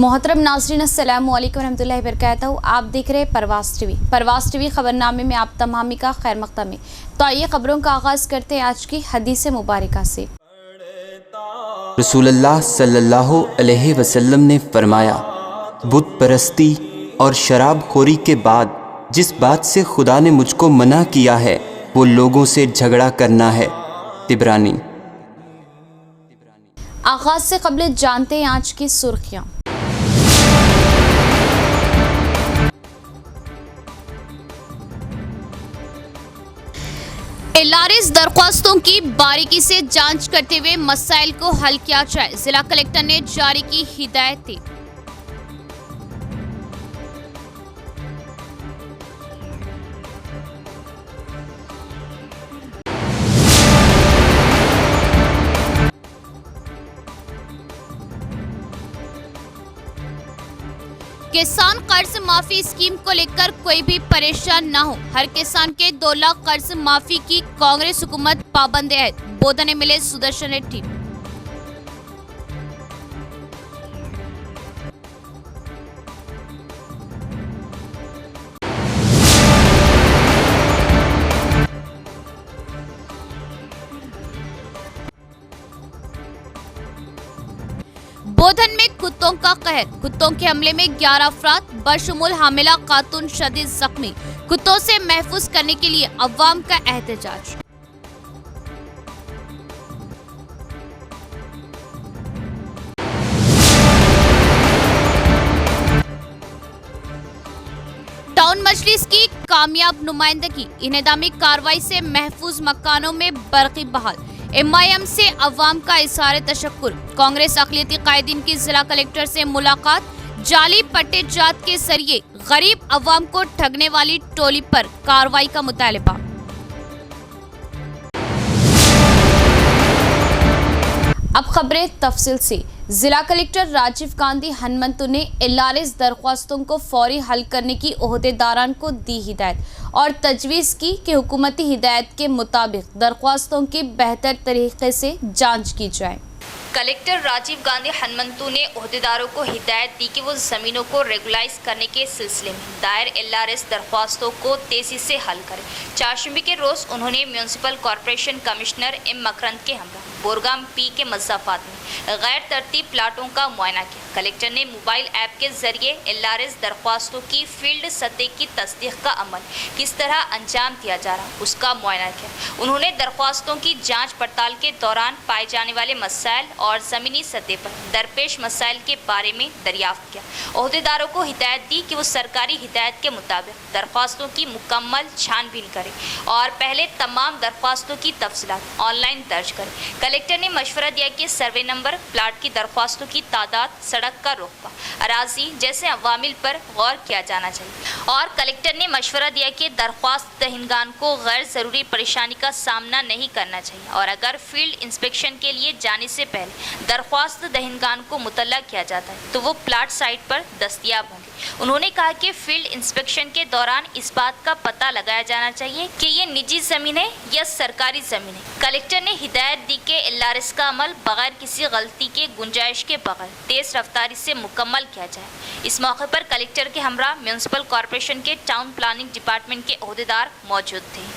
मोहतरम नाज़रीन अस्सलामु अलैकुम रहमतुल्लाहि व बरकातहू। आप देख रहे हैं परवास टीवी खबरनामे में आप तमामी का खैर मक़दम है। तो आइए खबरों का आगाज़ करते हैं आज की हदीस मुबारका से। रसूलुल्लाह सल्लल्लाहु अलैहि वसल्लम ने फरमाया, बुत परस्ती और शराब खोरी के बाद जिस बात से खुदा ने मुझको मना किया है वो लोगों से झगड़ा करना है। तिबरानी। आगाज़ से कबल जानते हैं आज की सुर्खियाँ। एलआरएस दरख्वास्तों की बारीकी से जांच करते हुए मसाइल को हल किया जाए, जिला कलेक्टर ने जारी की हिदायतें। किसान कर्ज माफी स्कीम को लेकर कोई भी परेशान न हो, हर किसान के 2 लाख कर्ज माफी की कांग्रेस हुकूमत पाबंद है। बोधन मिले सुदर्शन रेड्डी। बोधन में कुत्तों का कहर, कुत्तों के हमले में 11 अफराद बशमूल हामिला खातून शदीद जख्मी। कुत्तों से महफूज करने के लिए अवाम का एहतजाज। टाउन मजलिस की कामयाब नुमाइंदगी, इनेदामी कार्रवाई से महफूज मकानों में बरक़ी बहाल। एमआईएम से अवाम का इज़हार तशक्कुर। कांग्रेस अक़लियती कायदीन की जिला कलेक्टर से मुलाकात। जाली पट्टे जात के जरिए गरीब अवाम को ठगने वाली टोली पर कार्रवाई का मुतालबा। अब खबरें तफसील से। जिला कलेक्टर राजीव गांधी हनुमंतु ने एलआरएस दरख्वास्तों को फौरी हल करने की ओहदेदारान को दी हिदायत और तजवीज़ की कि हुकूमती हिदायत के मुताबिक दरख्वास्तों की बेहतर तरीके से जांच की जाए। कलेक्टर राजीव गांधी हनुमंतु ने ओहदेदारों को हिदायत दी कि वो ज़मीनों को रेगुलाइज करने के सिलसिले में दायर एलआरएस दरख्वास्तों को तेज़ी से हल करें। चारशंबे के रोज़ उन्होंने म्यूनसिपल कॉरपोरेशन कमिश्नर एम मकरंद के हमरा बोरगाम पी के मज़ाफ़ात में गैर तरतीब प्लाटों का मुआयना किया। कलेक्टर ने मोबाइल ऐप के जरिए एलआरएस दरख्वास्तों की फील्ड सतह की तस्दीक का अमल किस तरह अंजाम दिया जा रहा उसका मुआयना किया। उन्होंने दरख्वास्तों की जांच पड़ताल के दौरान पाए जाने वाले मसाइल और ज़मीनी सतह पर दरपेश मसाइल के बारे में दरियाफ्त किया। ओहदेदारों को हिदायत दी कि वो सरकारी हिदायत के मुताबिक दरख्वास्तों की मुकम्मल छानबीन करें और पहले तमाम दरख्वास्तों की तफसीलात ऑनलाइन दर्ज करें। कलेक्टर ने मशवरा दिया कि सर्वे नंबर, प्लाट की दरख्वास्तों की तादाद, सड़क का रुकबा, अराजी जैसे अवामिल पर गौर किया जाना चाहिए। और कलेक्टर ने मशवरा दिया कि दरख्वास्त दहिंदगान को गैर ज़रूरी परेशानी का सामना नहीं करना चाहिए और अगर फील्ड इंस्पेक्शन के लिए जाने से पहले दरख्वास्त दहिंदगान को मुतल्ला किया जाता है तो वो प्लाट साइट पर दस्तयाब होंगे। उन्होंने कहा कि फील्ड इंस्पेक्शन के दौरान इस बात का पता लगाया जाना चाहिए कि ये निजी ज़मीन है या सरकारी ज़मीन है। कलेक्टर ने हिदायत दी कि एलआरएस का अमल बगैर किसी गलती के गुंजाइश के बगैर तेज़ रफ्तारी से मुकम्मल किया जाए। इस मौके पर कलेक्टर के हमरा म्यूनसिपल कॉरपोरेशन के टाउन प्लानिंग डिपार्टमेंट के ओहदेदार मौजूद थे।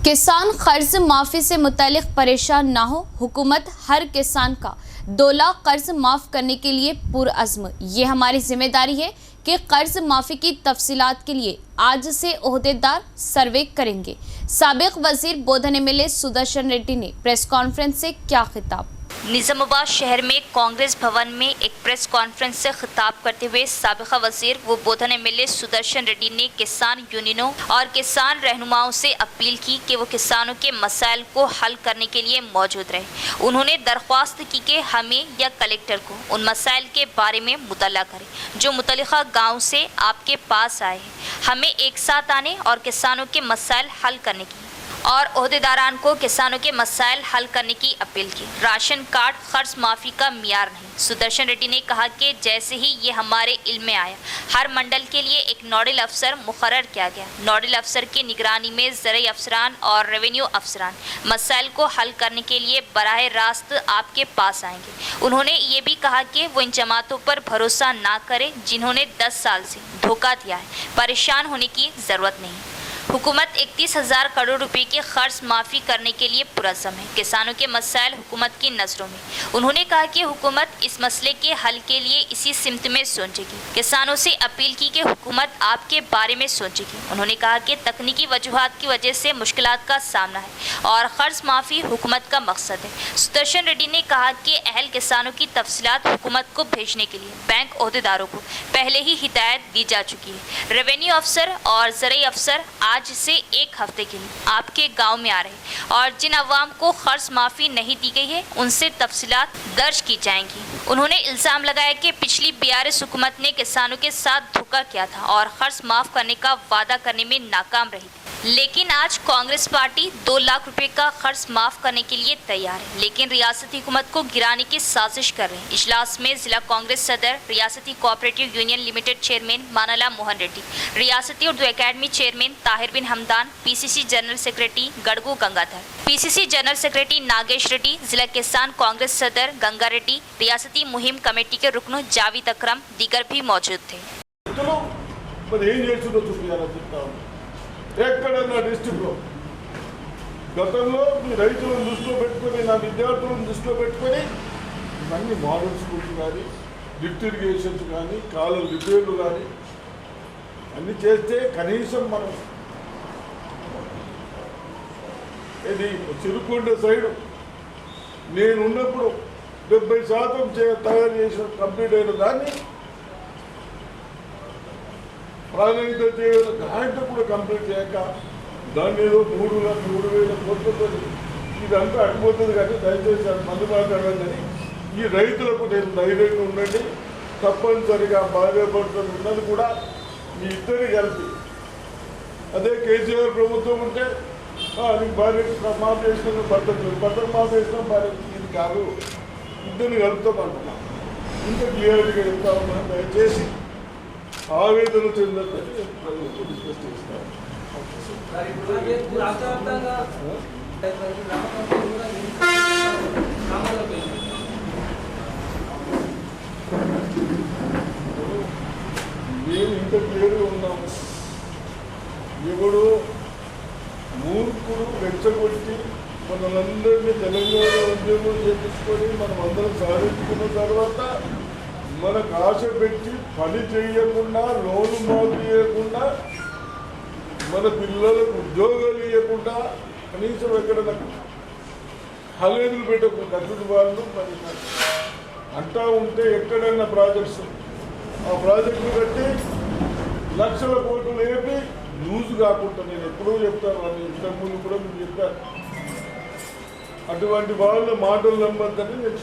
किसान कर्ज माफ़ी से मुतालिक परेशान ना हो, हुकूमत हर किसान का 2 लाख कर्ज माफ़ करने के लिए पुरअज़्म। ये हमारी जिम्मेदारी है कि कर्ज माफ़ी की तफसीलात के लिए आज से ओहदेदार सर्वे करेंगे। साबिक वज़ीर बोधन मिले सुदर्शन रेड्डी ने प्रेस कॉन्फ्रेंस से क्या खिताब। निज़ामाबाद शहर में कांग्रेस भवन में एक प्रेस कॉन्फ्रेंस से खिताब करते हुए साबिका वज़ीर व बोधन एमएलए सुदर्शन रेड्डी ने किसान यूनियनों और किसान रहनुमाओं से अपील की कि वो किसानों के मसाइल को हल करने के लिए मौजूद रहे। उन्होंने दरख्वास्त की कि हमें या कलेक्टर को उन मसाइल के बारे में मुतल्ला करें जो मुतल्लिका गाँव से आपके पास आए हैं। हमें एक साथ आने और किसानों के मसाइल हल करने की और ओहदेदारान को किसानों के मसाइल हल करने की अपील की। राशन कार्ड खर्च माफी का मियार नहीं। सुदर्शन रेड्डी ने कहा कि जैसे ही ये हमारे इल्म में आया, हर मंडल के लिए एक नोडल अफसर मुकर्रर किया गया। नोडल अफसर की निगरानी में ज़राई अफसरान और रेवेन्यू अफसरान मसाइल को हल करने के लिए बराह रास्त आपके पास आएंगे। उन्होंने ये भी कहा कि वो इन जमातों पर भरोसा ना करें जिन्होंने 10 साल से धोखा दिया है। परेशान होने की ज़रूरत नहीं। हुकूमत 31,000 करोड़ रुपए के खर्च माफ़ी करने के लिए पुरज़म है। किसानों के मसाइल हुकूमत की नज़रों में। उन्होंने कहा कि हुकूमत इस मसले के हल के लिए इसी सिमत में सोचेगी। किसानों से अपील की कि हुकूमत आपके बारे में सोचेगी। उन्होंने कहा कि तकनीकी वजूहात की वजह से मुश्किलात का सामना है और खर्च माफ़ी हुकूमत का मकसद है। सुदर्शन रेड्डी ने कहा कि अहल किसानों की तफसीलात हुकूमत को भेजने के लिए बैंक ओहदेदारों को पहले ही हिदायत दी जा चुकी है। रेवेन्यू अफसर और ज़राई अफसर आज से 1 हफ्ते के लिए आपके गांव में आ रहे और जिन अवाम को खर्च माफ़ी नहीं दी गई है उनसे तफसीलात दर्ज की जाएंगी। उन्होंने इल्ज़ाम लगाया कि पिछली BRS हुकूमत ने किसानों के साथ धोखा किया था और खर्च माफ़ करने का वादा करने में नाकाम रही थी। लेकिन आज कांग्रेस पार्टी 2 लाख रुपए का खर्च माफ़ करने के लिए तैयार है, लेकिन रियासती हुकूमत को गिराने की साजिश कर रहे हैं। इजलास में जिला कांग्रेस सदर, रियासती cooperative union limited chairman Manala Mohan Reddy, रियासती Urdu academy chairman Tahir bin Hamdan, PCC general secretary Gadgu Gangadhar, PCC general secretary Nagesh Reddy, जिला किसान कांग्रेस सदर गंगा रेड्डी, रियासती मुहिम कमेटी के रुकन जावेद अकरम दीगर भी मौजूद थे। ఎక్కడన్నా డిస్ట్రిక్ట్లో గతంలో మీ రైతులను దృష్టిలో పెట్టుకొని నా విద్యార్థులను దృష్టిలో పెట్టుకొని అన్ని మోడల్ స్కూల్స్ కానీ లిఫ్ట్ ఇరిగేషన్స్ కానీ కాలువ రిపేర్లు కానీ అన్నీ చేస్తే కనీసం మనం ఇది చిరుకొండ సైడు నేనున్నప్పుడు 70% తయారు చేసిన కంప్లీట్ అయిన దాన్ని ప్రాధాన్యత చేయాలి. దాంట్లో కూడా కంప్లీట్ చేయక దాన్ని ఏదో 3,000 కోట్లతో ఇదంతా అడిపోతుంది. కానీ దయచేసి అది మందు మాట్లాడాలని ఈ రైతులకు నేను ధైర్యంగా ఉండండి. తప్పనిసరిగా బాధపడుతున్న ఉన్నది కూడా మీ ఇద్దరు కలిపి అదే కేసీఆర్ ప్రభుత్వం ఉంటే అది భార్య మాఫ్ చేసిన భర్తకు మాఫ్ చేసిన భార్య ఇది కాదు, ఇద్దరిని కలుపుతామంటున్నాం. ఇంకా క్లియర్గా చెప్తా ఉన్నాను. దయచేసి ఆవేదన చెందని ప్రజలకు డిస్కస్ చేస్తాను. మేము ఇంత క్లియర్గా ఉన్నాము. ఎవడు మూర్ఖుడు రెచ్చగొట్టి మనలందరినీ తెలంగాణ ఉద్యోగం చేపించుకొని మనం అందరం సాధించుకున్న తర్వాత మనకు ఆశ పెట్టి పని చేయకుండా, లోను మాఫీ చేయకుండా, మన పిల్లలకు ఉద్యోగాలు ఇవ్వకుండా, కనీసం ఎక్కడైనా హలేదులు పెట్టకుండా అటువంటి వాళ్ళు మరి అంటా ఉంటే ఎక్కడైనా ప్రాజెక్ట్స్ ఆ ప్రాజెక్టులు కట్టి లక్షల కోట్లు లేపి యూజ్ కాకుండా నేను ఎప్పుడూ చెప్తాను. అని ఇంతకుముందు కూడా మీరు చెప్పారు. అటువంటి వాళ్ళ మాటలు నమ్మద్దని నేను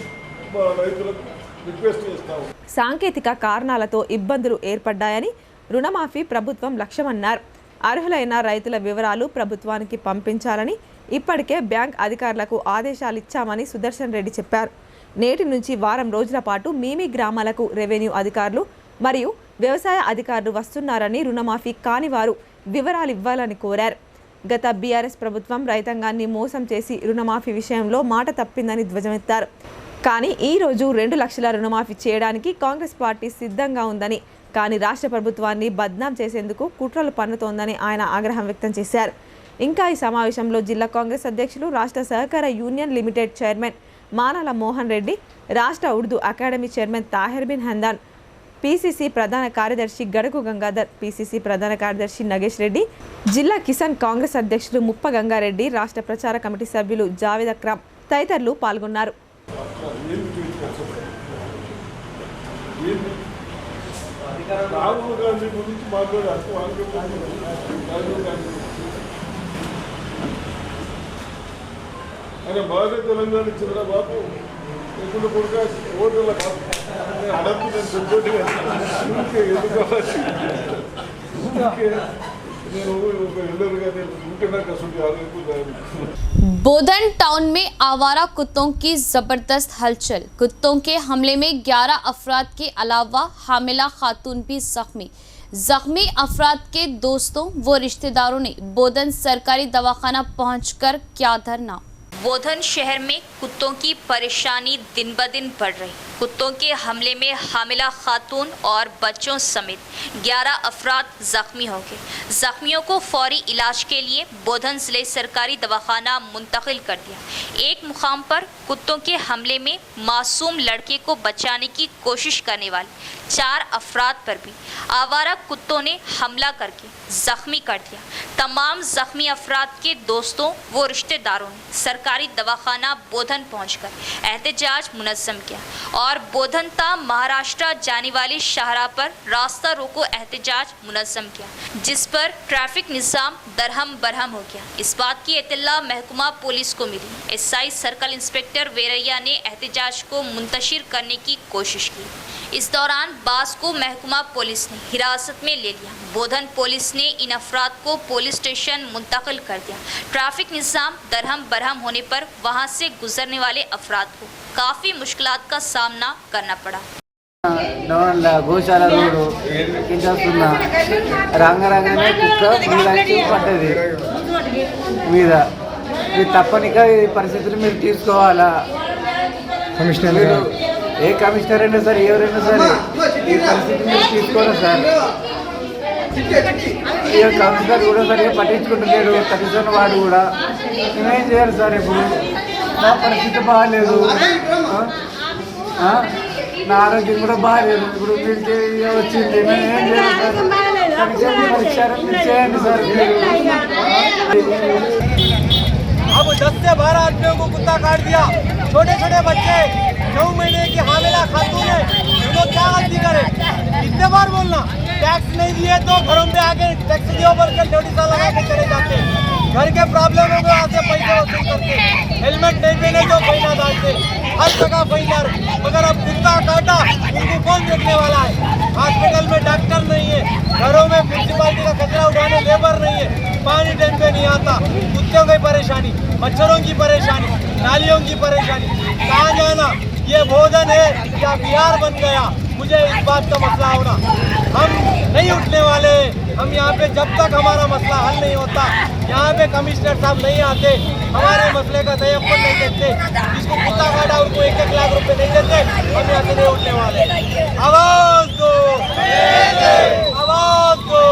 రైతులకు రిక్వెస్ట్ చేస్తాము. సాంకేతిక కారణాలతో ఇబ్బందులు ఏర్పడ్డాయని రుణమాఫీ ప్రభుత్వం లక్ష్యమన్నారు. అర్హులైన రైతుల వివరాలు ప్రభుత్వానికి పంపించాలని ఇప్పటికే బ్యాంక్ అధికారులకు ఆదేశాలిచ్చామని సుదర్శన్ రెడ్డి చెప్పారు. నేటి నుంచి వారం రోజుల పాటు మీ గ్రామాలకు రెవెన్యూ అధికారులు మరియు వ్యవసాయ అధికారులు వస్తున్నారని, రుణమాఫీ కాని వారు వివరాలు ఇవ్వాలని కోరారు. గత BRS ప్రభుత్వం రైతాంగాన్ని మోసం చేసి రుణమాఫీ విషయంలో మాట తప్పిందని ధ్వజమెత్తారు. కానీ ఈరోజు 2 లక్షల రుణమాఫీ చేయడానికి కాంగ్రెస్ పార్టీ సిద్ధంగా ఉందని, కానీ రాష్ట్ర ప్రభుత్వాన్ని బద్నాం చేసేందుకు కుట్రలు పన్నుతోందని ఆయన ఆగ్రహం వ్యక్తం చేశారు. ఇంకా ఈ సమావేశంలో జిల్లా కాంగ్రెస్ అధ్యక్షులు, రాష్ట్ర సహకార union limited chairman Manala Mohan Reddy, రాష్ట్ర Urdu academy chairman Tahir bin Hamdan, PCC ప్రధాన కార్యదర్శి గడుగు గంగాధర్, PCC ప్రధాన కార్యదర్శి నగేష్ రెడ్డి, జిల్లా కిసాన్ కాంగ్రెస్ అధ్యక్షులు ముప్ప గంగారెడ్డి, రాష్ట్ర ప్రచార కమిటీ సభ్యులు జావేద్ అక్రమ్ తదితరులు పాల్గొన్నారు. రాహుల్ గాంధీ గురించి మాట్లాడారు. ఆయన బాగా తెలంగాణ చంద్రబాబు ఇప్పుడు కొడుక ఓటుల అడపు నేను చెప్పి ఎందుకు నేను ఒక ఎల్లరుగా నేను ఉంటున్నా కసుంటే ఆలోచించుకుంటాను. बोधन टाउन में आवारा कुत्तों की जबरदस्त हलचल। कुत्तों के हमले में 11 अफराद के अलावा हामिला खातून भी जख्मी अफराद के दोस्तों व रिश्तेदारों ने बोधन सरकारी दवाखाना पहुंचकर किया धरना। बोधन शहर में कुत्तों की परेशानी दिन ब दिन बढ़ रही। कुत्तों के हमले में हामिला खातून और बच्चों समेत 11 अफराद जख्मी हो गए। जख्मियों को फौरी इलाज के लिए बोधन जिले सरकारी दवाखाना मुंतकिल कर दिया। एक मुकाम पर कुत्तों के हमले में मासूम लड़के को बचाने की कोशिश करने वाले 4 अफराद पर भी आवारा कुत्तों ने हमला करके जख्मी कर दिया। तमाम जख्मी अफराद के दोस्तों व रिश्तेदारों ने सरकारी दवाखाना बोधन पहुंचकर एहतजाज मुनज़्ज़म किया और बोधन ता महाराष्ट्र जाने वाली शाहराह पर रास्ता रोको एहतजाज मुनज़्ज़म किया, जिस पर ट्रैफिक निज़ाम दरहम बरहम हो गया। इस बात की इत्तला महकमा पुलिस को मिली। एसआई सर्कल इंस्पेक्टर वेरैया ने एहतजाज को मुंतशिर करने की कोशिश की। इस दौरान बास को महकमा पुलिस ने हिरासत में ले लिया। बोधन पुलिस ने इन अफराद को पुलिस स्टेशन मुंतकिल कर दिया। ट्रैफिक निज़ाम दरहम बरहम होने पर वहां से गुजरने वाले अफराद को काफ़ी मुश्किलात का सामना करना पड़ा। డౌన్లో గోశాల రోడ్డు కింద వస్తున్నా రంగరంగానే కుక్క మీదకి పడ్డది మీద. మీరు తప్పనిగా ఈ పరిస్థితులు మీరు తీసుకోవాలా. కమిషనర్ మీరు ఏ కమిషనర్ అయినా సరే ఎవరైనా సరే ఈ పరిస్థితి మీరు తీసుకోవాలి సార్. ఈ కమిషనర్ కూడా సరిగా పట్టించుకుంటలేడు. కమిషనర్ వాడు కూడా మేమేం చేయాలి సార్? ఇప్పుడు నా పరిస్థితి బాగాలేదు, నా ఆరోగ్యం కూడా బాగాలేదు. ఇప్పుడు మీరు వచ్చింది మేము ఏం చేయాలి సార్? కమిషన్ పరిష్కారం మీరు చేయండి సార్. अब 10 से 12 आदमियों को कुत्ता काट दिया। छोटे छोटे बच्चे 9 महीने की हामिला खातून है, उनको क्या गलती करे? कितने बार बोलना? टैक्स नहीं दिए तो घरों पे आके टैक्स दियो बोल के नोटिस लगा के चले जाते। घर के प्रॉब्लम हो गए आते पैसे वसूल करके, हेलमेट नहीं पहने तो पैसा डालते, हर जगह पैसा। मगर अब कुत्ता काटा उनको कौन देखने वाला है? हॉस्पिटल में डॉक्टर नहीं है, घरों में म्यूनसिपालिटी का कचरा उठाने लेबर नहीं है, पानी टाइम पे नहीं आता, कुत्तों की परेशानी, मच्छरों की परेशानी, नालियों की परेशानी। कहाँ जाना? ये बोधन है क्या बिहार बन गया? मुझे इस बात का मसला होना, हम नहीं उठने वाले। हम यहाँ पे जब तक हमारा मसला हल नहीं होता, यहाँ पे कमिश्नर साहब नहीं आते, हमारे मसले का तयक्कुन नहीं देखते, जिसको कुत्ता काटा उनको 1-1 लाख रुपए नहीं देते, हम यहाँ से नहीं उठने वाले। आवाज दो, आवाज दो।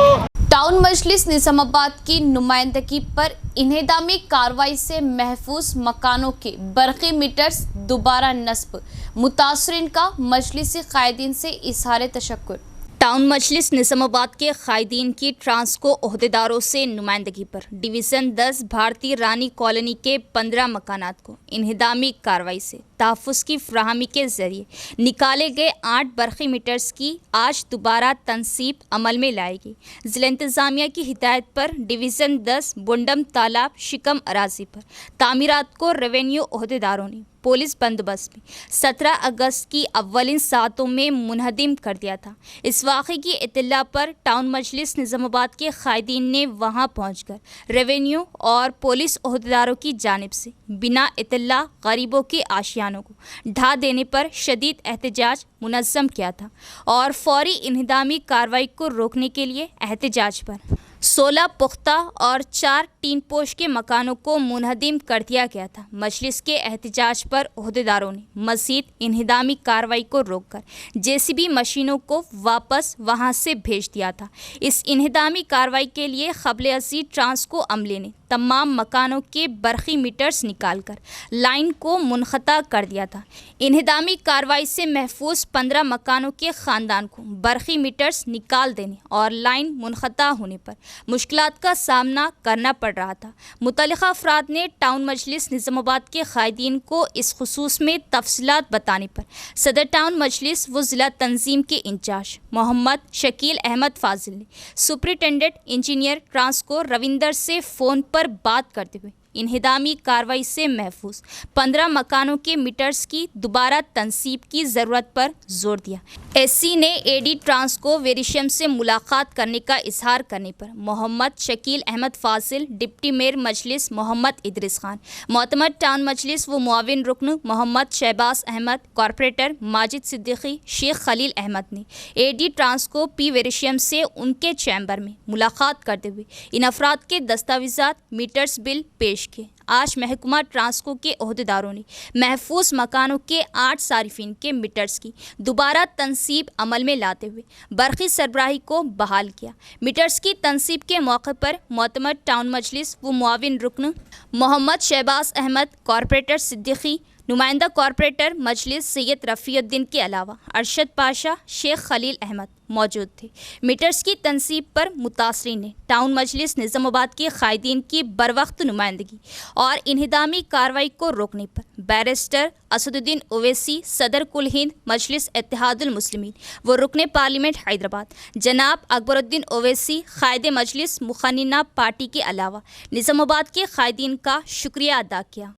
टाउन मजलिस निजामाबाद की नुमाइंदगी पर इन्हेदामी कार्रवाई से महफूज मकानों के बरक़ी मीटर्स दोबारा नस्ब। मुतासरीन का मजलिसी कायदीन से इजहार तशक्कुर। टाउन मजलिस निजामाबाद के कायदीन की ट्रांसको ओहदेदारों से नुमाइंदगी पर डिवीज़न 10 भारतीय रानी कॉलोनी के 15 मकानात को इन्हिदामी कार्रवाई से तहफ़्फ़ुज़ की फ्राहमी के ज़रिए निकाले गए 8 बरक़ी मीटर्स की आज दोबारा तनसीब अमल में लाएगी। ज़िला इंतज़ामिया की हिदायत पर डिवीज़न 10 बुंडम तालाब शिकम अराजी पर तामीरात को रेवेन्यू ओहदेदारों ने पुलिस बंदोबस्त में 17 अगस्त की अव्वलिन सातों में मुनहदिम कर दिया था। इस वाक़े की इत्तला पर टाउन मजलिस निज़ामाबाद के कायदीन ने वहां पहुंचकर रेवेन्यू और पुलिस ओहदेदारों की जानिब से बिना इत्तला गरीबों के आशियानों को ढा देने पर शदीद एहतजाज मुनज़्ज़म किया था और फौरी इन्हिदामी कार्रवाई को रोकने के लिए एहतजाज पर 16 पुख्ता और 4 टीन पोश के मकानों को मुनहदिम कर दिया गया था। मजलिस के एहतजाज पर ओहदेदारों ने मज़ीद इन्हिदामी कार्रवाई को रोककर जेसीबी मशीनों को वापस वहां से भेज दिया था। इस इन्हिदामी कार्रवाई के लिए क़ब्ल अज़ीज़ ट्रांसको अमले ने तमाम मकानों के बरक़ी मीटर्स निकालकर लाइन को मुनक़ता कर दिया था। इन्हिदामी कार्रवाई से महफूज 15 मकानों के ख़ानदान को बरक़ी मीटर्स निकाल देने और लाइन मुनक़ता होने पर मुश्किलात का सामना करना पड़ रहा था। मुतल्लिक़ा अफराद ने टाउन मजलिस निज़ामाबाद के कायदीन को इस खुसूस में तफसीलात बताने पर सदर टाउन मजलिस व ज़िला तंजीम के इंचार्ज मोहम्मद शकील अहमद फाजिल ने सुपरिटेंडेंट इंजीनियर ट्रांसको रविंदर से फ़ोन पर बात करते हुए इन्हिदामी कार्रवाई से महफूज 15 मकानों के मीटर्स की दोबारा तनसीब की ज़रूरत पर जोर दिया। एससी ने एडी ट्रांसको वेरिशियम से मुलाकात करने का इजहार करने पर मोहम्मद शकील अहमद फाजिल, डिप्टी मेयर मजलिस मोहम्मद इदरीस खान, मोतमद टाउन मजलिस व मुआविन रुकन मोहम्मद शहबाज अहमद, कॉरपोरेटर माजिद सिद्दीकी, शेख खलील अहमद ने एडी ट्रांसको पी वेरिशियम से उनके चैम्बर में मुलाकात करते हुए इन अफराद के दस्तावेज़ात, मीटर्स बिल पेश किए। आज महकमा ट्रांसको के अहदेदारों ने महफूज मकानों के 8 सारिफिन के मीटर्स की दोबारा तनसीब अमल में लाते हुए बरक़ी सरबराही को बहाल किया। मीटर्स की तनसीब के मौके पर मोतमद टाउन मजलिस व मुआविन रुकन मोहम्मद शहबाज अहमद, कॉरपोरेटर सिद्दीकी, नुमाइंदा कॉरपोरेटर मजलिस सैयद रफ़ीउद्दीन के अलावा अरशद पाशा, शेख खलील अहमद मौजूद थे। मीटर्स की तनसीब पर मुतासरीन ने टाउन मजलिस निज़ामाबाद के कायदीन की बरवक्त नुमाइंदगी और इन्हिदामी कार्रवाई को रोकने पर बैरिस्टर असदुद्दीन ओवैसी, सदर कुल हिंद मजलिस इत्तेहादुल मुस्लिमीन व रुकने पार्लियामेंट हैदराबाद जनाब अकबरुद्दीन ओवैसी, कायद मजलिस मुखन्निना पार्टी के अलावा निज़ामाबाद के कायदीन का शुक्रिया अदा किया।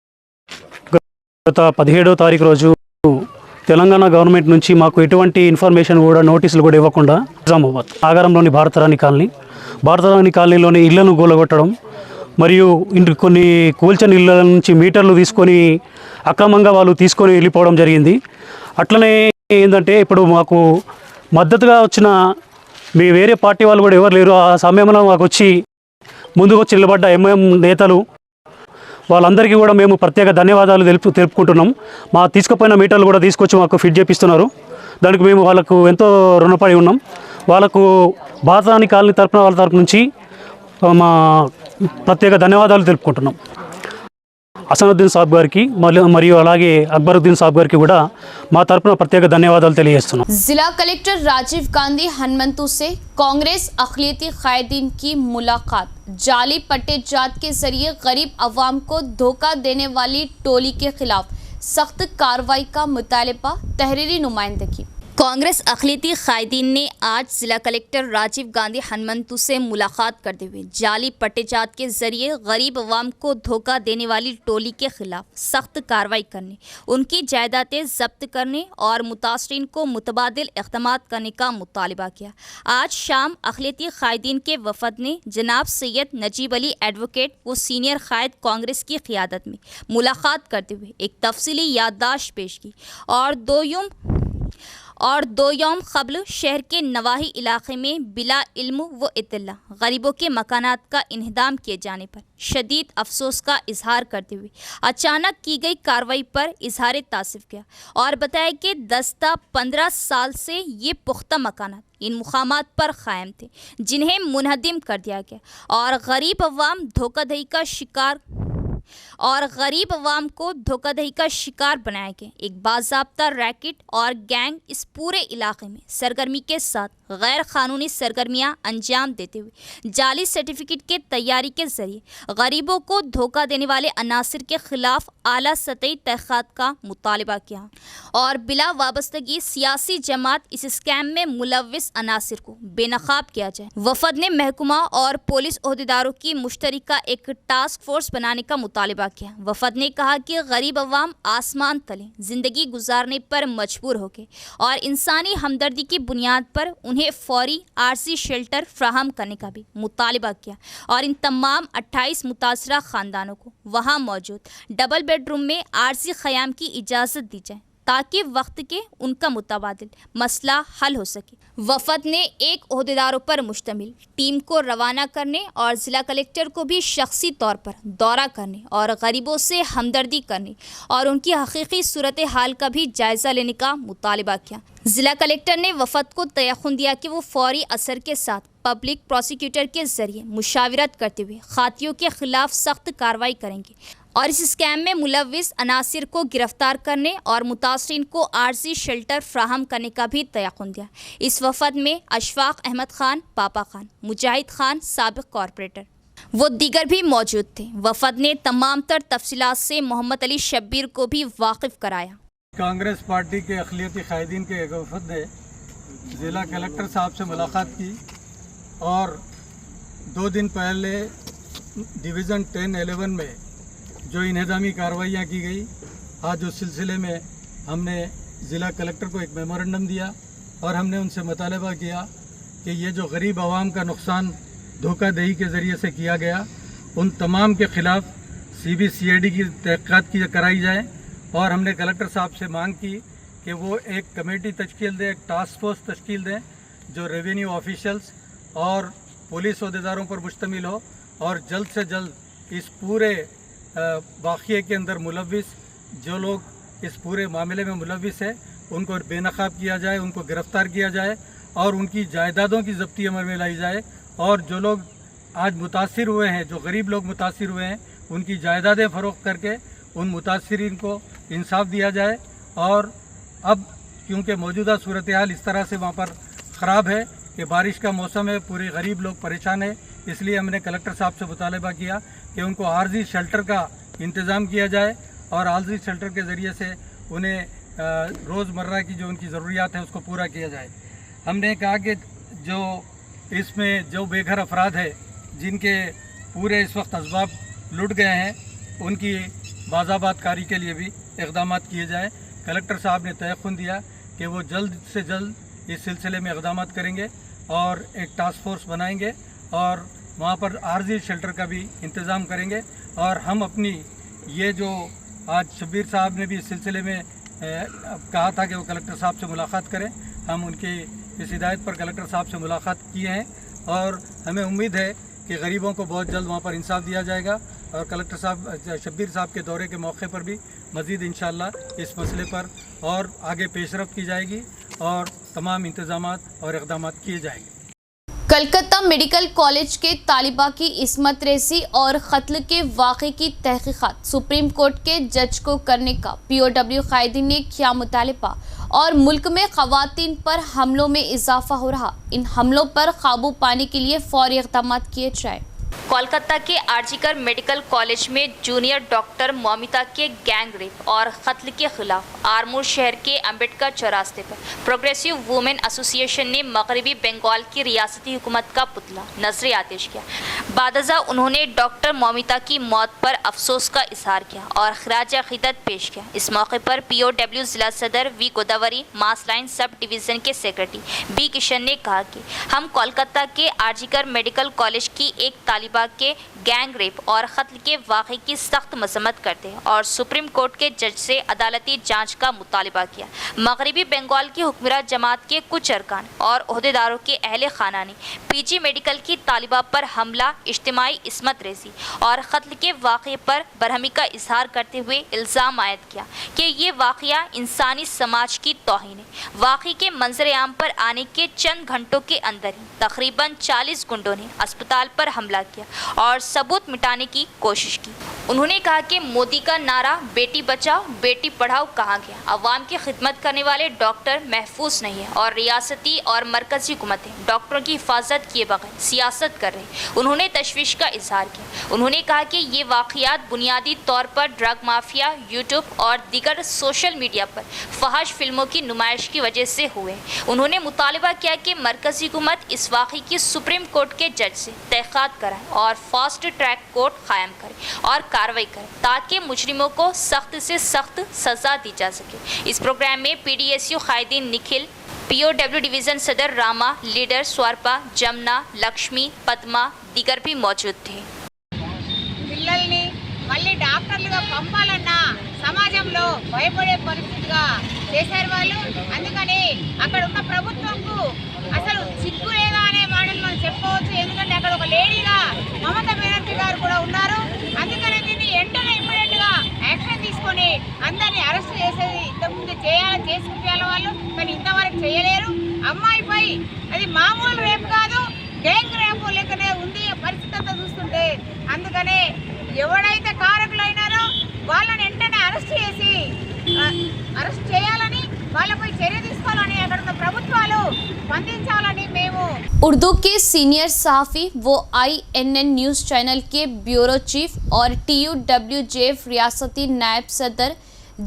గత 17వ తారీఖు రోజు తెలంగాణ గవర్నమెంట్ నుంచి మాకు ఎటువంటి ఇన్ఫర్మేషన్ కూడా నోటీసులు కూడా ఇవ్వకుండా నిజామాబాద్ నాగారంలోని భారతరాణి కాలనీలోని ఇళ్లను కూలగొట్టడం మరియు కొన్ని కూల్చని ఇళ్ల నుంచి మీటర్లు తీసుకొని అక్రమంగా వాళ్ళు తీసుకొని వెళ్ళిపోవడం జరిగింది. అట్లనే ఏంటంటే ఇప్పుడు మాకు మద్దతుగా వచ్చిన వేరే పార్టీ వాళ్ళు కూడా ఎవరు లేరు. ఆ సమయంలో మాకు వచ్చి ముందుకు వచ్చి నిలబడ్డ ఎంఐఎం నేతలు వాళ్ళందరికీ కూడా మేము ప్రత్యేక ధన్యవాదాలు తెలుపుకుంటున్నాం. మా తీసుకుపోయిన మీటర్లు కూడా తీసుకొచ్చి మాకు ఫిట్ చేపిస్తున్నారు. దానికి మేము వాళ్ళకు ఎంతో రుణపడి ఉన్నాం. వాళ్ళకు భారతరాణి కాలనీ వాళ్ళ తరపు నుంచి మా ప్రత్యేక ధన్యవాదాలు తెలుపుకుంటున్నాం. అసనుద్దీన్ సాబ్ గారికి మరియు అలాగే అక్బరుద్దీన్ సాబ్ గారికి కూడా మా తరపున ప్రత్యేక ధన్యవాదాలు తెలియజేస్తున్నాం. जिला कलेक्टर राजीव गांधी हनमंतु से कांग्रेस अक़लियती कायदीन की मुलाकात। जाली पट्टे जात के जरिए गरीब अवाम को धोखा देने वाली टोली के खिलाफ सख्त कार्रवाई का मुतालबा। तहरीरी नुमाइंदगी। कांग्रेस अक़लियती कायदीन ने आज ज़िला कलेक्टर राजीव गांधी हनमंतु से मुलाकात करते हुए जाली पट्टेजात के ज़रिए गरीब अवाम को धोखा देने वाली टोली के खिलाफ सख्त कार्रवाई करने, उनकी जायदादें जब्त करने और मुतासरीन को मुतबादिल इक़दामात करने का मुतालबा किया। आज शाम अक़लियती कायदीन के वफ़द ने जनाब सैयद नजीब अली एडवोकेट व सीनियर कायद कांग्रेस की क़ियादत में मुलाकात करते हुए एक तफसीली याददाश्त पेश की और दो यौम क़ब्ल शहर के नवाही इलाक़े में बिला इल्म व इत्तला गरीबों के मकानात का इन्हिदाम किए जाने पर शदीद अफसोस का इजहार करते हुए अचानक की गई कार्रवाई पर इजहार तासिफ किया और बताया कि 10-15 साल से ये पुख्ता मकानात इन मुकामात पर क़ायम थे जिन्हें मुनहदिम कर दिया गया और गरीब अवाम को धोखाधड़ी का शिकार बनाया गया। एक बाज़ाब्ता रैकेट और गैंग इस पूरे इलाके में सरगर्मी के साथ गैर कानूनी सरगर्मियां अंजाम देते हुए जाली सर्टिफिकेट के तैयारी के जरिए गरीबों को धोखा देने वाले अनासिर के खिलाफ आला सतही तहक़ीक़ात का मुतालबा किया और बिला वाबस्तगी सियासी जमात इस स्कैम में मुलव्विस अनासिर को बेनकाब किया जाए। वफद ने महकमा और पुलिस अहदेदारों की मुश्तरका एक टास्क फोर्स बनाने का मुतालबा किया। वफद ने कहा कि गरीब अवाम आसमान तले ज़िंदगी गुजारने पर मजबूर हो गए और इंसानी हमदर्दी की बुनियाद पर उन्हें फौरी आरसी शेल्टर फ्राहम करने का भी मुतालबा किया और इन तमाम 28 मुतासरा ख़ानदानों को वहाँ मौजूद डबल बेडरूम में आरसी क़याम की इजाज़त दी जाए ताकि वक्त के उनका मुतबादिल मसला हल हो सके। वफद ने एक अहदेदारों पर मुश्तमिल टीम को रवाना करने और ज़िला कलेक्टर को भी शख्सी तौर पर दौरा करने और गरीबों से हमदर्दी करने और उनकी हकीकी सूरत हाल का भी जायज़ा लेने का मुतालबा किया। ज़िला कलेक्टर ने वफद को तयक़ुन दिया कि वो फौरी असर के साथ पब्लिक प्रोसिक्यूटर के ज़रिए मुशावरत करते हुए खातियों के ख़िलाफ़ सख्त कार्रवाई करेंगे और इस स्कैम में मुलव्विस अनासिर को गिरफ्तार करने और मुतासरीन को आरजी शेल्टर फ्राहम करने का भी तयक़ुन दिया। इस वफद में अशफाक अहमद खान, पापा खान, मुजाहिद खान साबिक़ कॉरपोरेटर वो दीगर भी मौजूद थे। वफद ने तमाम तर तफसीलात से मोहम्मद अली शब्बीर को भी वाकिफ़ कराया। कांग्रेस पार्टी के अक़लियती कायदीन के एक वफद ने ज़िला कलेक्टर साहब से मुलाकात की और 2 दिन पहले डिवीज़न 10-11 में जो इन्हदामी कार्रवाइयाँ की गई। आज उस सिलसिले में हमने ज़िला कलेक्टर को एक मेमोरेंडम दिया और हमने उनसे मुतालबा किया कि ये जो गरीब आवाम का नुकसान धोखाधड़ी के ज़रिए से किया गया, उन तमाम के ख़िलाफ़ CBCID की तहक़ीक़ात की कराई जाए। और हमने कलेक्टर साहब से मांग की कि वो एक कमेटी तश्कील दें, एक टास्क फोर्स तश्कील दें जो रेवेन्यू ऑफिशल्स और पुलिस अहदेदारों पर मुश्तमिल हो और जल्द से जल्द इस पूरे वाक़ये के अंदर मुलव्विस जो लोग इस पूरे मामले में मुलव्विस है उनको बेनकाब किया जाए, उनको गिरफ़्तार किया जाए और उनकी जायदादों की ज़ब्ती अमल में लाई जाए। और जो लोग आज मुतासिर हुए हैं, जो गरीब लोग मुतासिर हुए हैं, उनकी जायदादें फ़रोख्त करके उन मुतासिरीन को इंसाफ दिया जाए। और अब क्योंकि मौजूदा सूरत हाल इस तरह से वहाँ पर ख़राब है कि बारिश का मौसम है, पूरे गरीब लोग परेशान है, इसलिए हमने कलेक्टर साहब से मुतालबा किया कि उनको आर्जी शेल्टर का इंतज़ाम किया जाए और आर्जी शेल्टर के ज़रिए से उन्हें रोज़मर्रा की जो उनकी ज़रूरियात हैं उसको पूरा किया जाए। हमने कहा कि जो इसमें जो बेघर अफराद है जिनके पूरे इस वक्त असबाब लुट गए हैं, उनकी बाज़ाबातकारी के लिए भी इक़दाम किए जाए। कलेक्टर साहब ने तयक़ुन दिया कि वो जल्द से जल्द इस सिलसिले में इक़दाम करेंगे और एक टास्क फोर्स बनाएंगे और वहाँ पर आर्जी शेल्टर का भी इंतज़ाम करेंगे। और हम अपनी ये जो आज शब्बीर साहब ने भी इस सिलसिले में कहा था कि वो कलेक्टर साहब से मुलाकात करें, हम उनकी इस हिदायत पर कलेक्टर साहब से मुलाकात किए हैं और हमें उम्मीद है कि गरीबों को बहुत जल्द वहाँ पर इंसाफ दिया जाएगा। और कलेक्टर साहब शब्बीर साहब के दौरे के मौके पर भी मज़ीद इंशाअल्लाह इस मसले पर और आगे पेशरफ्त की जाएगी और तमाम इंतज़ामात और इक़दामात किए जाएंगे। कलकत्ता मेडिकल कॉलेज के तालिबा की इस्मत रेसी और कत्ल के वाक़े की तहकीक़ात सुप्रीम कोर्ट के जज को करने का POW कायदीन ने किया मुतालबा। और मुल्क में ख़वातीन पर हमलों में इजाफा हो रहा, इन हमलों पर काबू पाने के लिए फौरी इक़दाम किए जाए। कोलकाता के आरजीकर मेडिकल कॉलेज में जूनियर डॉक्टर मौमिता के गैंग रेप और कत्ल के खिलाफ आरमूर शहर के अम्बेडकर चौरास्ते पर प्रोग्रेसिव वुमेन एसोसिएशन ने मगरबी बंगाल की रियासती हुकूमत का पुतला नजर आतिश किया। बादजा उन्होंने डॉक्टर मौमिता की मौत पर अफसोस का इजहार किया और खराज अकीदत पेश किया। इस मौके पर POW जिला सदर V Godavari mass line sub division के सेक्रेटरी B किशन ने कहा कि हम कोलकाता के आरजीकर मेडिकल कॉलेज की एक तालिबा के गैंग रेप और कत्ल के वाक़े की सख्त मजम्मत करते हैं और सुप्रीम कोर्ट के जज से अदालती जांच का मुतालबा किया। मगरबी बंगाल की हुक्मरान जमात के कुछ अरकान और ओहदेदारों के अहले खाना ने PG मेडिकल की तालिबा पर हमला, इज्तिमाई इस्मत रेजी और कत्ल के वाक़े पर बरहमी का इजहार करते हुए इल्ज़ाम आयद किया कि ये वाक़या इंसानी समाज की तौहीन है। वाक़े के मंजर आम पर आने के चंद घंटों के अंदर ही तकरीबन 40 गुंडों ने अस्पताल पर हमला किया और सबूत मिटाने की कोशिश की। उन्होंने कहा कि मोदी का नारा बेटी बचाओ बेटी पढ़ाओ कहाँ गया। अवाम की खिदमत करने वाले डॉक्टर महफूज नहीं है और रियासती और मरकजी हुकूमतें डॉक्टरों की हिफाजत किए बगैर सियासत कर रही। उन्होंने तशवीश का इजहार किया। उन्होंने कहा कि ये वाक़यात बुनियादी तौर पर ड्रग माफिया, यूट्यूब और दीगर सोशल मीडिया पर फहश फिल्मों की नुमाइश की वजह से हुए। उन्होंने मुतालबा किया कि मरकजी हुकूमत इस वाक़े की सुप्रीम कोर्ट के जज से तहक़ीक़ात कराए और फास्ट ट्रैक कोर्ट कायम करे और कार्रवाई करें ताकि मुजरिमों को सख्त से सख्त सज़ा दी जा सके। इस प्रोग्राम में PDSU कायदीन निखिल, POW डिवीज़न सदर रामा, लीडर स्वारपा, जमुना, लक्ष्मी, पद्मा दीगर भी मौजूद थे। పిల్లల్ని మళ్ళీ డాక్టర్లుగా పంపాలన్నా సమాజంలో భయపడే పరిస్థితిగా చేశారు వాళ్ళు. అందుకని అక్కడ ఉన్న ప్రభుత్వంకు అసలు సిగ్గు లేదా అనే మాటలు మనం చెప్పవచ్చు. ఎందుకంటే అక్కడ ఒక లేడీగా మమతా బెనర్జీ గారు కూడా ఉన్నారు. అందుకని దీన్ని వెంటనే ఇమ్మీడియట్గా యాక్షన్ తీసుకొని అందరినీ అరెస్ట్ చేసేది ఇంతకుముందు చేసి చూపించాలి వాళ్ళు, కానీ ఇంతవరకు చేయలేరు. అమ్మాయిపై అది మామూలు రేపు కాదు, గ్యాంగ్ రేపు లెక్కనే ఉంది పరిస్థితి అంతా చూస్తుంటే. అందుకనే ఎవడైతే కారకులైనారో వాళ్ళని వెంటనే అరెస్ట్ చేయాలని, వాళ్ళపై చర్య తీసుకోవాలని అక్కడ ఉన్న ప్రభుత్వాలు స్పందించాలని మేము उर्दू के सीनियर सहाफ़ी वो INN न्यूज़ चैनल के ब्यूरो चीफ और TUWJF रियासती नायब सदर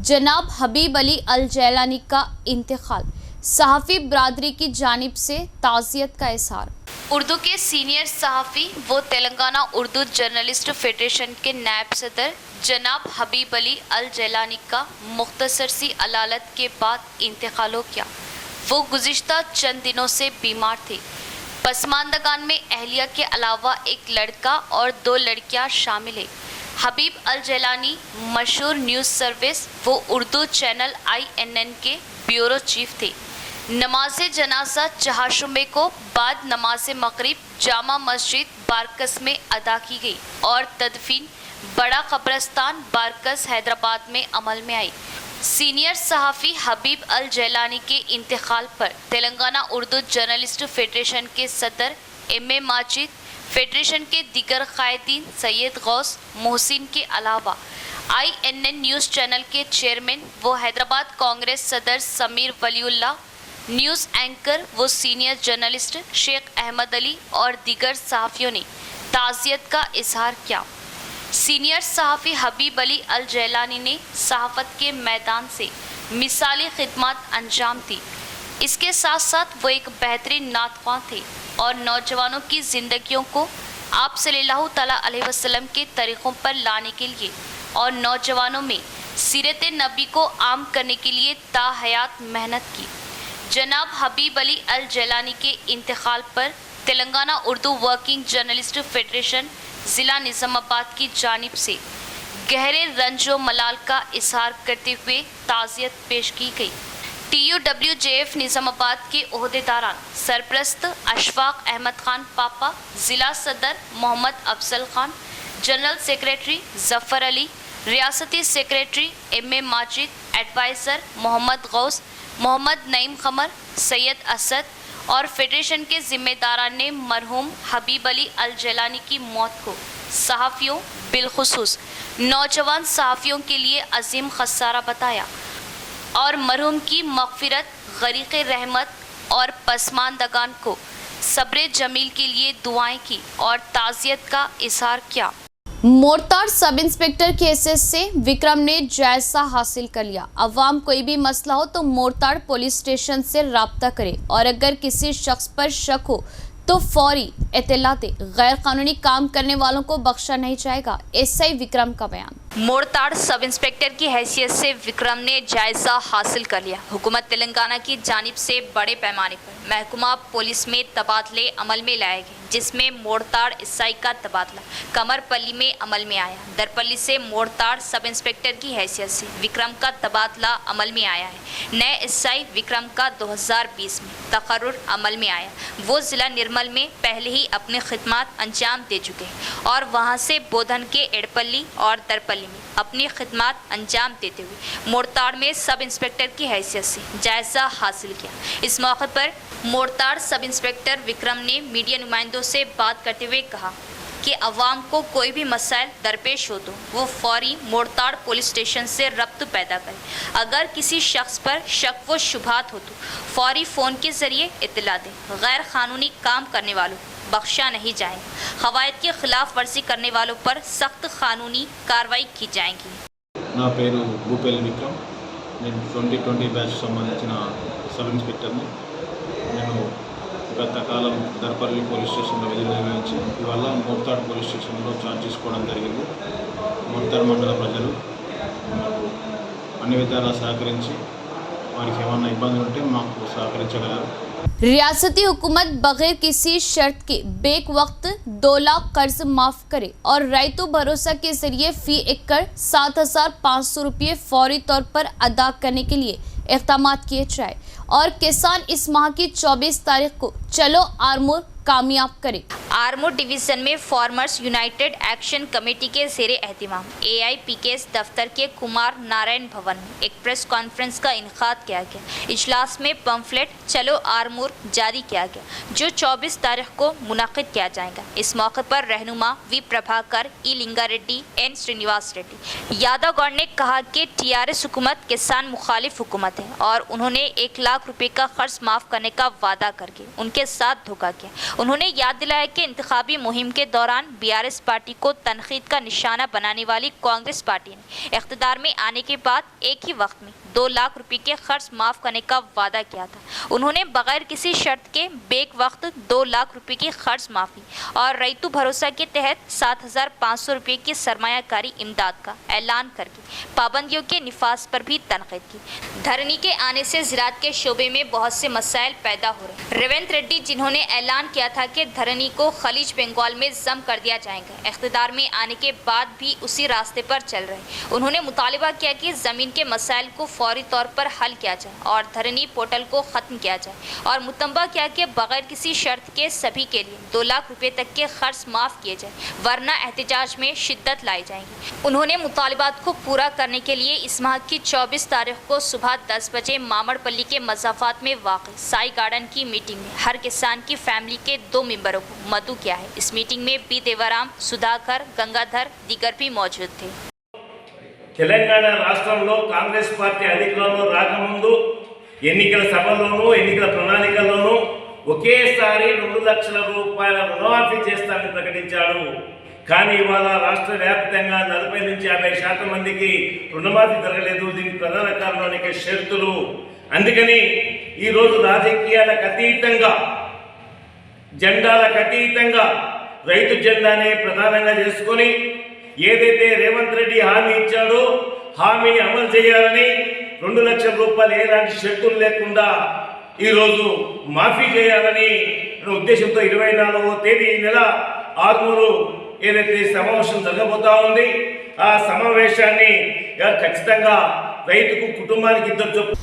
जनाब हबीब अली अल जैलानी का इंतकाल। सहाफ़ी बरादरी की जानिब से ताज़ियत का इज़हार। उर्दू के सीनियर सहाफ़ी वो तेलंगाना उर्दू जर्नलिस्ट फेडरेशन के नायब सदर जनाब हबीब अली अल जैलानी का मुख्तसर सी अलालत के बाद इंतकाल हो गया। वो गुज़िश्ता चंद दिनों से बीमार थे। पसमानदगान में अहलिया के अलावा एक लड़का और 2 लड़कियां शामिल हैं। हबीब अल जैलानी मशहूर न्यूज़ सर्विस वो उर्दू चैनल INN के ब्यूरो चीफ थे। नमाज जनाजा चहाशुमे को बाद नमाज मगरिब जामा मस्जिद बारकस में अदा की गई और तदफीन बड़ा कब्रस्तान बारकस हैदराबाद में अमल में आई। सीनियर सहाफ़ी हबीब अल जैलानी के इंतकाल पर तेलंगाना उर्दू जर्नलिस्ट फेडरेशन के सदर MA माजिद, फेडरेशन के दीगर कायदीन सैयद गौस मोहसिन के अलावा INN न्यूज़ चैनल के चेयरमैन वो हैदराबाद कांग्रेस सदर समीर वलीउल्लाह, न्यूज़ एंकर वो सीनियर जर्नलिस्ट शेख अहमद अली और दीगर सहाफ़ियों ने ताज़ियत का इजहार किया। सीनियर सहाफ़ी हबीब अली अल जैलानी ने सहाफ़त के मैदान से मिसाली खिदमत अंजाम दी। इसके साथ साथ वो एक बेहतरीन नातख़्वां थे और नौजवानों की ज़िंदगियों को आप सल्लल्लाहु तआला अलैहि वसल्लम के तरीक़ों पर लाने के लिए और नौजवानों में सीरत नबी को आम करने के लिए ताहयात मेहनत की। जनाब हबीब अली अल जैलानी के इंतकाल पर Telangana Urdu working journalist federation ज़िला निज़ामाबाद की जानिब से गहरे रंजो मलाल का इजहार करते हुए ताज़ियत पेश की गई। TUWJF निज़ामाबाद के ओहदेदारान सरप्रस्त अशफाक अहमद खान पापा, ज़िला सदर मोहम्मद अफजल खान, जनरल सेक्रेटरी ज़फ़र अली, रियासती secretary MA Majid, adviser Mohammed Ghaus, Mohammed Naeem Qamar, Syed Asad और फेडरेशन के ज़िम्मेदारान ने मरहूम हबीब अली अल जैलानी की मौत को सहाफ़ियों बिलखुसूस नौजवान सहाफ़ियों के लिए अजीम खसारा बताया और मरहूम की मग़फ़िरत, ग़रीक़े रहमत और पसमानदगान को सब्र जमील के लिए दुआएं की और ताज़ियत का इजहार किया। मोरताड़ सब इंस्पेक्टर के हैसियत से विक्रम ने जायजा हासिल कर लिया। अवाम कोई भी मसला हो तो मोरताड़ पुलिस स्टेशन से राब्ता करे और अगर किसी शख्स पर शक हो तो फौरी इत्तला दे। गैर कानूनी काम करने वालों को बख्शा नहीं जाएगा। SI विक्रम का बयान। मोरताड़ सब इंस्पेक्टर की हैसियत से विक्रम ने जायजा हासिल कर लिया। हुकूमत तेलंगाना की जानिब से बड़े पैमाने पर महकमा पुलिस में तबादले अमल में लाए गए, जिसमें मोरताड़ SI का तबादला कमरपल्ली में अमल में आया। दरपल्ली से मोरताड़ सब इंस्पेक्टर की हैसियत से विक्रम का तबादला अमल में आया है। नए SI विक्रम का 2020 में तकर्रुर अमल में आया। वो ज़िला निर्मल में पहले ही अपनी खिदमत अंजाम दे चुके हैं और वहाँ से बोधन के एड़पल्ली और दरपल्ली में अपनी खिदमत अंजाम देते हुए मोरताड़ में सब इंस्पेक्टर की हैसियत से जायजा हासिल किया। इस मौके पर मोरताड़ सब इंस्पेक्टर विक्रम ने मीडिया नुमाइंदों से बात करते हुए कहा कि अवाम को कोई भी मसाइल दरपेश हो तो वो फौरी मोरताड़ पुलिस स्टेशन से रब्त पैदा करें। अगर किसी शख्स पर शक व शुबहात हो तो फौरी फ़ोन के ज़रिए इत्तला दें। गैर कानूनी काम करने वालों बख्शा नहीं जाएगा। क़वायद की खिलाफ वर्जी करने वालों पर सख्त कानूनी कार्रवाई की जाएगी। నా పేరు భూపేల్ విక్రమ్, నేను 2020 బ్యాచ్ సంబంధించిన సబ్ ఇన్స్పెక్టర్ని. నేను గత కాలం దర్పల్లి పోలీస్ స్టేషన్లో విధులు నిర్వహించి ఇవాళ మోర్తాడ్ పోలీస్ స్టేషన్లో ఛార్జ్ తీసుకోవడం జరిగింది. మోర్తాడ్ మండల ప్రజలు మాకు అన్ని విధాలా సహకరించి వారికి ఏమన్నా ఇబ్బందులు ఉంటే మాకు సహకరించగలరు. रियासती हुकूमत बगैर किसी शर्त के बेक वक्त 2 लाख कर्ज माफ करे और रैतु भरोसा के जरिए फी एकड़ 7,500 रुपये फौरी तौर पर अदा करने के लिए इक़दाम किए जाए और किसान इस माह की 24 तारीख को चलो आरमूर कामयाब करे। आरमूर डिवीज़न में फार्मर्स यूनाइटेड एक्शन कमेटी के ज़ेरे एहतिमाम AIPKS दफ्तर के कुमार नारायण भवन में एक प्रेस कॉन्फ्रेंस का इनकाद किया गया। इजलास में पम्फलेट चलो आरमूर जारी किया गया जो 24 तारीख को मुनक़िद किया जाएगा। इस मौके पर रहनुमा V प्रभाकर, E लिंगा रेड्डी, N श्रीनिवास रेड्डी। यादव गौड़ ने कहा कि TRS हुकूमत किसान मुखालिफ हुकूमत है और उन्होंने 1 लाख रुपये का खर्च माफ़ करने का वादा करके उनके साथ धोखा किया। उन्होंने याद दिलाया कि इंतखाबी मुहिम के दौरान BRS पार्टी को तनकीद का निशाना बनाने वाली कांग्रेस पार्टी ने इख्तिदार में आने के बाद एक ही वक्त में 2 लाख रुपए के खर्च माफ करने का वादा किया था। उन्होंने बगैर किसी शर्त के बेक वक्त 2 लाख रुपए की खर्च माफी और रैतु भरोसा के तहत 7,500 रुपए की सरमायाकारी इमदाद का ऐलान करके पाबंदियों के निफाज पर भी तनकीद की। धरनी के आने से ज़राअत के शोबे में बहुत से मसाइल पैदा हो रहे। रेवंत रेड्डी जिन्होंने ऐलान किया था कि धरनी को खलीज बंगाल में जम कर दिया जाएगा, इख्तिदार में आने के बाद भी उसी रास्ते पर चल रहे। उन्होंने मुतालिबा किया कि ज़मीन के मसाइल को फौरी तौर पर हल किया जाए और धरनी पोर्टल को ख़त्म किया जाए और मुतंबा किया कि बगैर किसी शर्त के सभी के लिए 2 लाख रुपए तक के खर्च माफ़ किए जाए, वरना एहतजाज में शिद्दत लाई जाएगी। उन्होंने मुतालिबात को पूरा करने के लिए इस माह की 24 तारीख को सुबह 10 बजे मामड़पल्ली के मज़ाफ़ात में वाक़ साई गार्डन की मीटिंग में हर किसान की फैमिली के 2 मेंबरों को मदऊ किया है। इस मीटिंग में बी देवराम, सुधाकर, गंगाधर दीगर भी मौजूद थे। తెలంగాణ రాష్ట్రంలో కాంగ్రెస్ పార్టీ అధికారంలో రాకముందు ఎన్నికల సభల్లోనూ ఎన్నికల ప్రణాళికల్లోనూ ఒకేసారి 2 లక్షల రూపాయల రుణమాఫీ చేస్తానని ప్రకటించాడు. కానీ ఇవాళ రాష్ట్ర వ్యాప్తంగా 40 నుంచి 50% మందికి రుణమాఫీ జరగలేదు. దీనికి ప్రధాన కారణం అనేక షరతులు. అందుకని ఈరోజు రాజకీయాలకు అతీతంగా, జెండాలకు అతీతంగా రైతు జెండానే ప్రధానంగా చేసుకొని ఏదైతే రేవంత్ రెడ్డి హామీ ఇచ్చాడో హామీని అమలు చేయాలని 2 లక్షల రూపాయలు ఎలాంటి షరతులు లేకుండా ఈరోజు మాఫీ చేయాలని ఉద్దేశంతో 24వ తేదీ ఈ నెల 6 ఏదైతే సమావేశం జరగబోతా ఉంది, ఆ సమావేశాన్ని ఖచ్చితంగా రైతుకు కుటుంబానికి 2 చొప్పున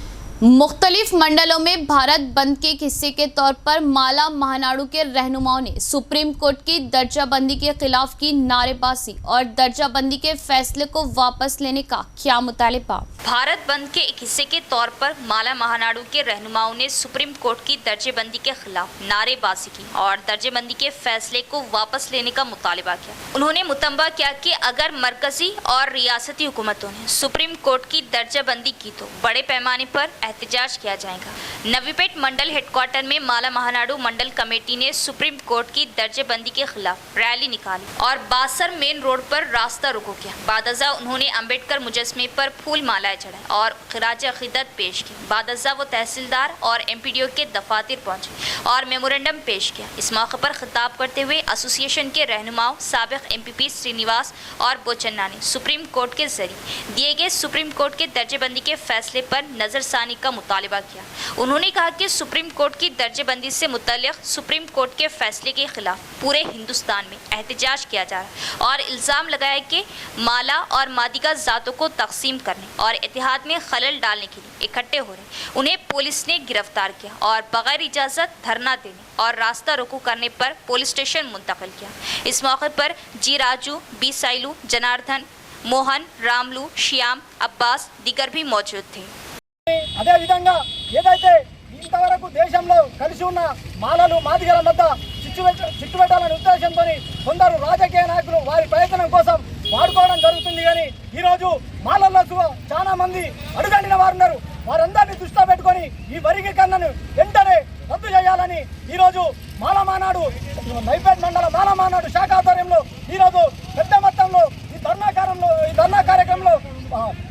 मुख्तलिफ मंडलों में भारत बंद के एक हिस्से के तौर पर माला महानाडू के रहनुमाओं ने सुप्रीम कोर्ट की दर्जाबंदी के खिलाफ की नारेबाजी और दर्जाबंदी के फैसले को वापस लेने का क्या मुतालिबा। भारत बंद के एक हिस्से के तौर पर माला महानाडू के रहनुमाओं ने सुप्रीम कोर्ट की दर्जेबंदी के खिलाफ नारेबाजी की और दर्जेबंदी के फैसले को वापस लेने का मुतालिबा किया। उन्होंने मुतंबा किया कि अगर मरकजी और रियासती हुकूमतों ने सुप्रीम कोर्ट की दर्जाबंदी की तो बड़े पैमाने पर एहतजाज किया जाएगा। नवीपेट मंडल हेडक्वार्टर में माला महानाडू मंडल कमेटी ने सुप्रीम कोर्ट की दर्जेबंदी के खिलाफ रैली निकाली और बासर मेन रोड पर रास्ता रोको किया। बादजा उन्होंने अम्बेडकर मुजस्मे पर फूल मालाएं चढ़ाई और खिराज अकीदत पेश की। बादजा वो तहसीलदार और एमपीडीओ के दफातर पहुंचे और मेमोरेंडम पेश किया। इस मौके पर खिताब करते हुए एसोसिएशन के रहनुमाओं साबिक एमपीपी श्रीनिवास और बोचन्ना ने सुप्रीम कोर्ट के जरिए दिए गए सुप्रीम कोर्ट के दर्जेबंदी के फैसले पर नजरसानी का मुतालिबा किया। उन्होंने कहा कि सुप्रीम कोर्ट की दर्जेबंदी से मुतल्लिक सुप्रीम कोर्ट के फैसले के खिलाफ पूरे हिंदुस्तान में एहतजाज किया जा रहा है और इल्ज़ाम लगाया कि माला और मादिगा ज़ातों को तकसीम करने और इतिहाद में खलल डालने के लिए इकट्ठे हो रहे। उन्हें पुलिस ने गिरफ्तार किया और बगैर इजाज़त धरना देने और रास्ता रोको करने पर पुलिस स्टेशन मुंतकिल किया। इस मौके पर जी राजू, बी साइलू, जनार्दन, मोहन, रामलू, श्याम, अब्बास दीगर भी मौजूद थे। అదే విధంగా ఏదైతే ఇంతవరకు దేశంలో కలిసి ఉన్న మాలలు మాదిగల మధ్య చిట్టుబెట్టాలనే ఉద్దేశంతో కొందరు రాజకీయ నాయకులు వారి ప్రయత్నం కోసం వాడుకోవడం జరుగుతుంది. కానీ ఈరోజు మాలల్లో చాలా మంది అడుగంటిన వారు ఉన్నారు. వారందరినీ దృష్టిలో పెట్టుకొని ఈ వర్గీకరణను వెంటనే రద్దు చేయాలని ఈరోజు మాలమానాడు నైపేట్ మండల మాలమానాడు శాఖ ఆధ్వర్యంలో ఈరోజు పెద్ద మొత్తంలో ఈ ధర్నా కార్యక్రమంలో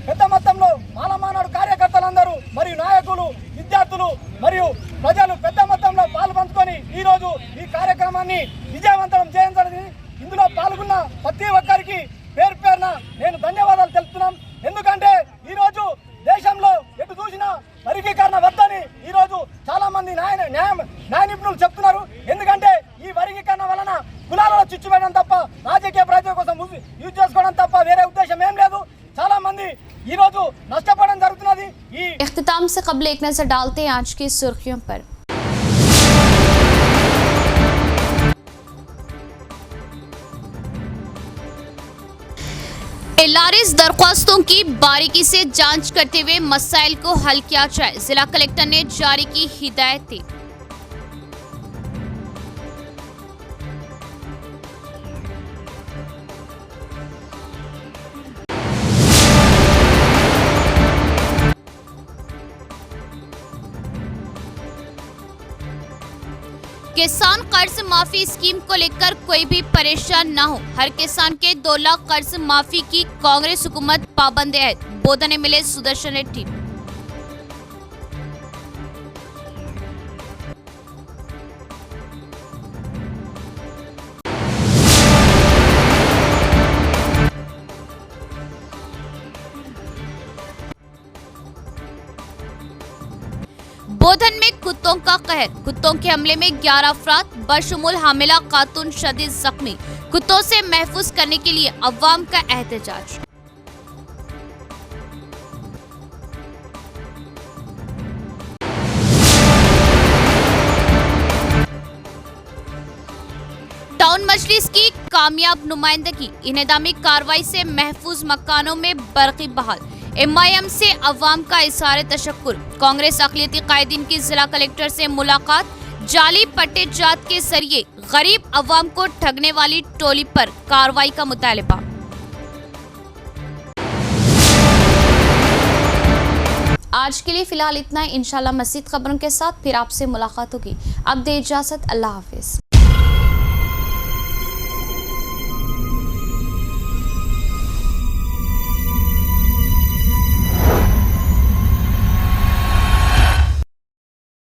పెద్ద మొత్తంలో మాలమానాడు కార్యకర్తలందరూ మరియు నాయకులు, విద్యార్థులు మరియు ప్రజలు పెద్ద మొత్తంలో పాల్పంచుకొని ఈరోజు ఈ కార్యక్రమాన్ని విజయవంతం చేయించాలని ఇందులో పాల్గొన్న ప్రతి ఒక్కరికి పేరు పేరున నేను ధన్యవాదాలు తెలుపుతున్నాం. ఎందుకంటే ఈరోజు దేశంలో ఎటు చూసినా వర్గీకరణ వద్దని ఈరోజు చాలా మంది న్యాయ నిపుణులు చెప్తున్నారు. ఎందుకంటే ఈ వర్గీకరణ వలన కులాలలో చిచ్చుపెట్టడం తప్ప రాజకీయ ప్రయోజనం కోసం యూజ్ చేసుకోవడం తప్ప వేరే ఉద్దేశం ఏం లేదు. చాలా మంది ఈరోజు నష్టపోవడం జరుగుతున్నది. ఈ इख्तिताम से कबल एक नजर डालते हैं आज की सुर्खियों पर। एलआरएस दरख्वास्तों की बारीकी से जांच करते हुए मसाइल को हल किया जाए, जिला कलेक्टर ने जारी की हिदायतें। किसान कर्ज माफी स्कीम को लेकर कोई भी परेशान न हो, हर किसान के 2 लाख कर्ज माफी की कांग्रेस हुकूमत पाबंद है, बोधा ने मिले सुदर्शन रेड्डी। का कहर, कुत्तों के हमले में 11 अफराद बशमूल हामिला खातून शदीद जख्मी। कुत्तों से महफूज करने के लिए अवाम का एहतजाज। टाउन मजलिस की कामयाब नुमाइंदगी, इनेदामी कार्रवाई से महफूज मकानों में बरक़ी बहाल। MIM से अवाम का इज़हार तशक्कुर। कांग्रेस अक़लियती कायदीन की जिला कलेक्टर से मुलाकात। जाली पट्टे जात के जरिए गरीब अवाम को ठगने वाली टोली पर कार्रवाई का मुतालबा। आज के लिए फिलहाल इतना ही। इंशाल्लाह मज़ीद खबरों के साथ फिर आपसे मुलाकात होगी। अब दे इजाज़त, अल्लाह हाफिज़।